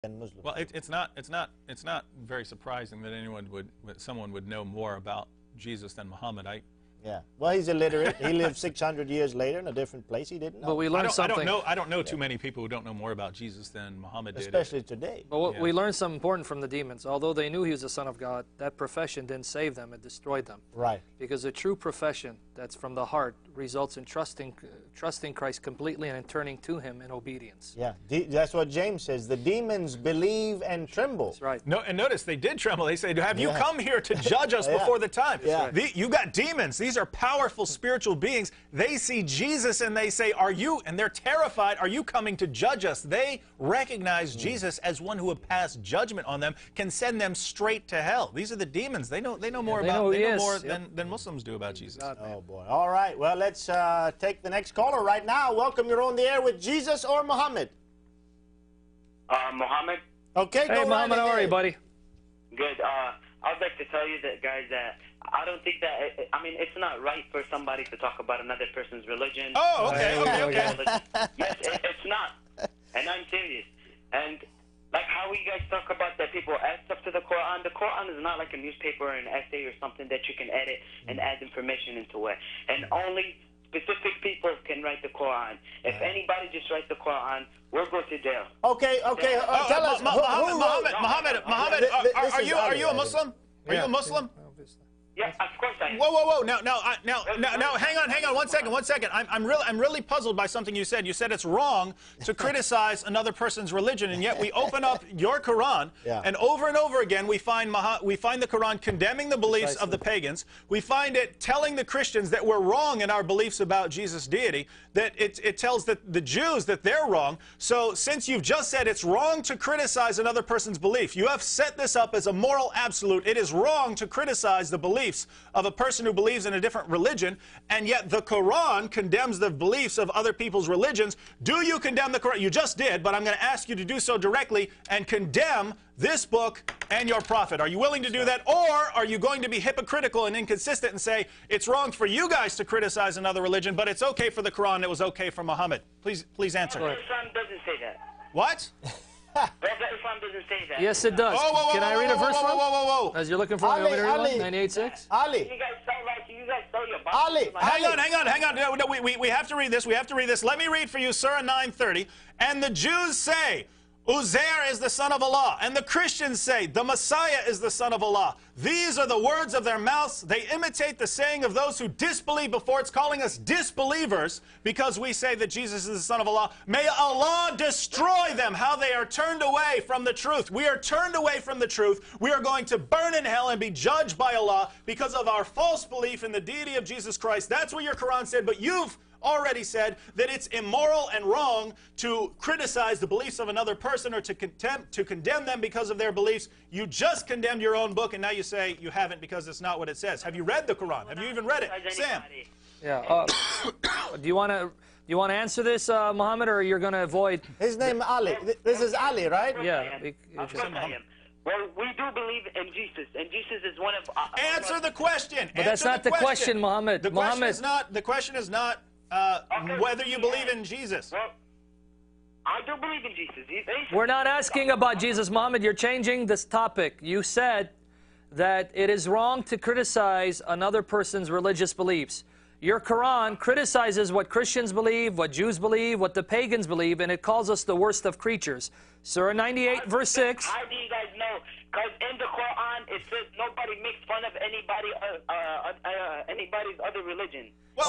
and Muslims. Well, it's not very surprising that someone would know more about Jesus than Muhammad. Yeah. Well, he's illiterate. He lived 600 years later in a different place. He didn't know. But we learned something. I don't know too many people who don't know more about Jesus than Muhammad did. Especially today. But we learned something important from the demons. Although they knew he was the Son of God, that profession didn't save them. It destroyed them. Right. Because a true profession that's from the heart results in trusting Christ completely and in turning to him in obedience. Yeah. That's what James says. The demons believe and tremble. That's right. No, and notice they did tremble. They said, have you come here to judge us before the time? Yeah. You got demons. These are powerful spiritual beings. They see Jesus and they say, and they're terrified, are you coming to judge us? They recognize Jesus as one who would pass judgment on them, can send them straight to hell. These are the demons. They know more than Muslims do about Jesus. Oh boy. All right. Well, let's take the next caller right now. Welcome. You're on the air with Jesus or Muhammad? Muhammad. Okay. Hey, Muhammad, how are you, buddy? Good. I'd like to tell you that, guys, that I don't think that, it's not right for somebody to talk about another person's religion. Oh, okay. Yes, it's not. And I'm serious. And like how you guys talk about that people add stuff to the Quran is not like a newspaper or an essay or something that you can edit and add information into it. And only specific people can write the Quran. If anybody just writes the Quran, we'll go to jail. Okay. Tell us, Muhammad, are you a Muslim? Are you a Muslim? Yeah, of course I am. Whoa! Now, hang on, one second. I'm really puzzled by something you said. You said it's wrong to criticize another person's religion, and yet we open up your Quran, and over again we find the Quran condemning the beliefs of the pagans. We find it telling the Christians that we're wrong in our beliefs about Jesus' deity. That it tells the Jews that they're wrong. So since you've just said it's wrong to criticize another person's belief, you have set this up as a moral absolute. It is wrong to criticize the beliefs of a person who believes in a different religion, and yet the Quran condemns the beliefs of other people's religions. Do you condemn the Quran? You just did, but I'm going to ask you to do so directly and condemn this book and your prophet. Are you willing to do that, or are you going to be hypocritical and inconsistent and say it's wrong for you guys to criticize another religion, but it's okay for the Quran, it was okay for Muhammad? Please answer. Islam doesn't say that. What? Islam doesn't say that. Yes, it does. Can I read a verse from Whoa. As you're looking for me, 98.6? Ali. You guys sell your Bible. Ali. Hang on. No, we have to read this. Let me read for you Surah 9:30. And the Jews say, Uzair is the son of Allah. And the Christians say, the Messiah is the son of Allah. These are the words of their mouths. They imitate the saying of those who disbelieve before. It's calling us disbelievers because we say that Jesus is the son of Allah. May Allah destroy them, how they are turned away from the truth. We are turned away from the truth. We are going to burn in hell and be judged by Allah because of our false belief in the deity of Jesus Christ. That's what your Quran said, but you've already said that it's immoral and wrong to criticize the beliefs of another person or to condemn them because of their beliefs. You just condemned your own book, and now you say you haven't because it's not what it says. Have you read the Quran? Have you even read it? Sam? Yeah. Do you want to answer this, Muhammad, or you're going to avoid? His name Ali. This is Ali, right? Yeah. Of course I am. Well, we do believe in Jesus, and Jesus is one of... Answer the question. But that's not the question, Muhammad. The question is not whether you believe in Jesus. Well, I do believe in Jesus. We're not asking about Jesus, Muhammad. You're changing this topic. You said that it is wrong to criticize another person's religious beliefs. Your Quran criticizes what Christians believe, what Jews believe, what the pagans believe, and it calls us the worst of creatures. Surah 98, verse 6. How do you guys know? Because in the Quran, it says nobody makes fun of anybody's other religion. Well,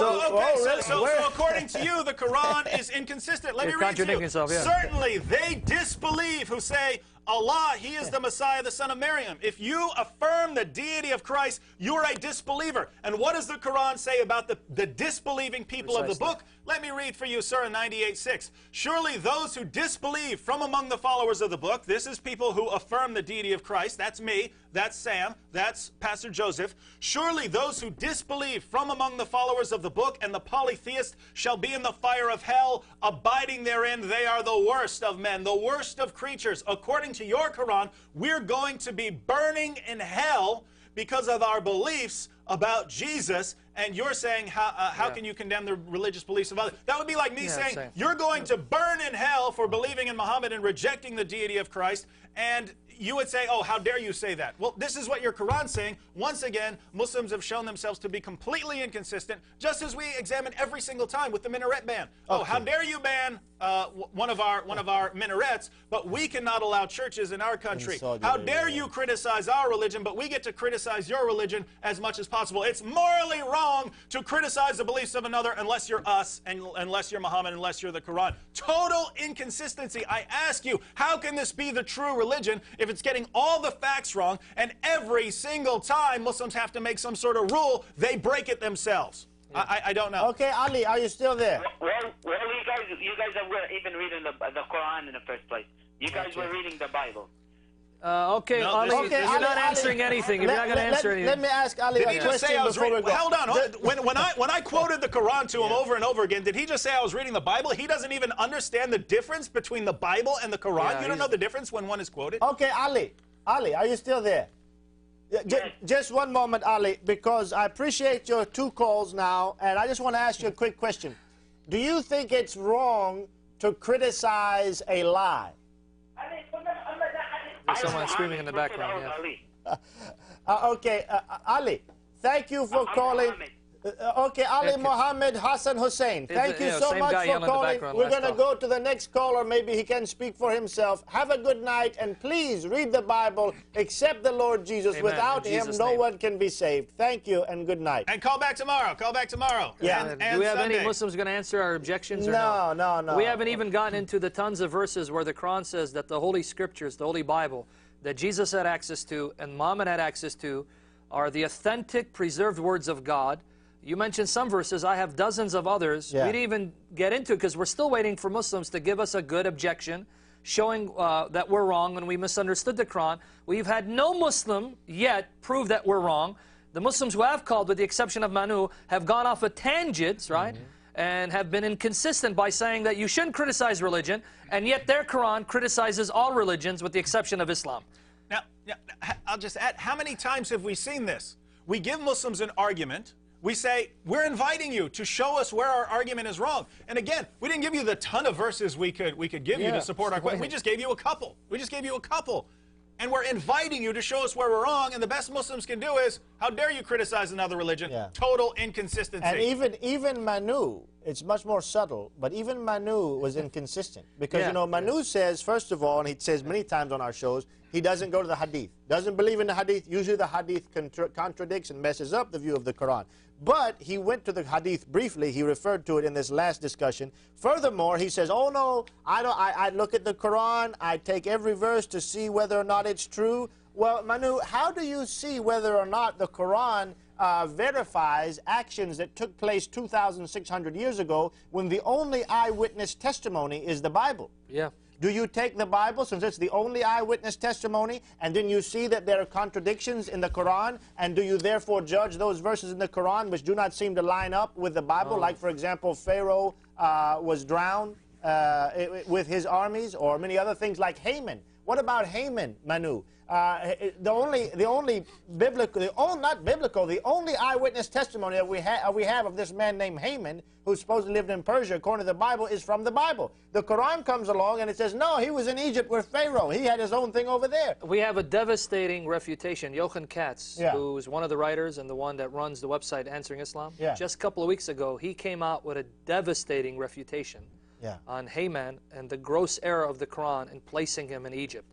so according to you, the Quran is inconsistent. Let me read to you. Certainly, they disbelieve who say, Allah, He is the Messiah, the son of Maryam. If you affirm the deity of Christ, you're a disbeliever. And what does the Quran say about the disbelieving people of the book? Let me read for you Surah 98:6. Surely those who disbelieve from among the followers of the book, this is people who affirm the deity of Christ. That's me, that's Sam, that's Pastor Joseph. Surely those who disbelieve from among the followers of the book and the polytheists shall be in the fire of hell, abiding therein. They are the worst of men, the worst of creatures. According to your Quran, we're going to be burning in hell because of our beliefs about Jesus and you're saying, how can you condemn the religious beliefs of others? That would be like me saying, same. you're going to burn in hell for believing in Muhammad and rejecting the deity of Christ, and you would say, oh, how dare you say that? Well, this is what your Quran's saying. Once again, Muslims have shown themselves to be completely inconsistent, just as we examine every single time with the minaret ban. Oh, how dare you ban one of our minarets, but we cannot allow churches in our country. How dare you criticize our religion, but we get to criticize your religion as much as possible. It's morally wrong to criticize the beliefs of another unless you're us, and unless you're Muhammad, unless you're the Quran. Total inconsistency. I ask you, how can this be the true religion if it's getting all the facts wrong, and every single time Muslims have to make some sort of rule, they break it themselves? I don't know. Okay, Ali, are you still there? Well, you guys are even reading the Quran in the first place. You guys were reading the Bible. Okay, No, Ali, okay, you're not answering anything. You're not going to answer anything. Let me ask Ali Did he a just say question I was before we reading? go. Hold on. When I quoted the Quran to him over and over again, did he just say I was reading the Bible? He doesn't even understand the difference between the Bible and the Quran. Yeah, You don't know the difference when one is quoted? Okay, Ali, are you still there? Just one moment, Ali, because I appreciate your 2 calls now, and I just want to ask you a quick question. Do you think it's wrong to criticize a lie? There's someone screaming in the background. Yeah. Okay, Ali, thank you for calling. Okay, Ali Muhammad Hassan Hussein. Thank you so much for calling. We're going to go to the next caller. Maybe he can speak for himself. Have a good night, and please read the Bible. Accept the Lord Jesus. Amen. Without him, no one can be saved. Thank you, and good night. And call back tomorrow. Call back tomorrow. Yeah. And Do we have Sunday. any Muslims going to answer our objections or No, no. We haven't even gotten into the tons of verses where the Quran says that the Holy Scriptures, the Holy Bible, that Jesus had access to and Muhammad had access to, are the authentic, preserved words of God. You mentioned some verses. I have dozens of others. Yeah. We didn't even get into it because we're still waiting for Muslims to give us a good objection, showing that we're wrong when we misunderstood the Quran. We've had no Muslim yet prove that we're wrong. The Muslims who have called, with the exception of Manu, have gone off of tangents, right? And have been inconsistent by saying that you shouldn't criticize religion, and yet their Quran criticizes all religions with the exception of Islam. Now, I'll just add, how many times have we seen this? We give Muslims an argument. We say, we're inviting you to show us where our argument is wrong. And again, we didn't give you the ton of verses we could give you to support our question. We just gave you a couple. We just gave you a couple. And we're inviting you to show us where we're wrong. And the best Muslims can do is, how dare you criticize another religion? Yeah. Total inconsistency. And even Manu, it's much more subtle, but even Manu was inconsistent. Because, you know, Manu says, first of all, and he says many times on our shows, he doesn't go to the Hadith. Doesn't believe in the Hadith. Usually the Hadith contradicts and messes up the view of the Quran. But he went to the Hadith briefly. He referred to it in this last discussion. Furthermore, he says, oh, no, I look at the Quran. I take every verse to see whether or not it's true. Well, Manu, how do you see whether or not the Quran verifies actions that took place 2,600 years ago when the only eyewitness testimony is the Bible? Yeah. Do you take the Bible, since it's the only eyewitness testimony, and then you see that there are contradictions in the Quran, and do you therefore judge those verses in the Quran which do not seem to line up with the Bible? Like, for example, Pharaoh was drowned with his armies, or many other things like Haman. What about Haman, Manu? The only eyewitness testimony that we have of this man named Haman, who supposedly lived in Persia, according to the Bible, is from the Bible. The Quran comes along and it says, no, he was in Egypt with Pharaoh. He had his own thing over there. We have a devastating refutation. Jochen Katz, who's one of the writers and the one that runs the website Answering Islam, just a couple of weeks ago, he came out with a devastating refutation on Haman and the gross error of the Quran in placing him in Egypt.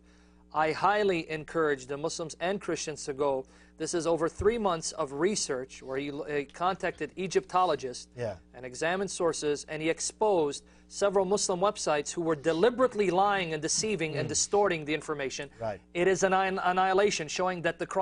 I highly encourage the Muslims and Christians to go. This is over 3 months of research where he contacted Egyptologists and examined sources, and he exposed several Muslim websites who were deliberately lying and deceiving and distorting the information. It is an annihilation, showing that the Quran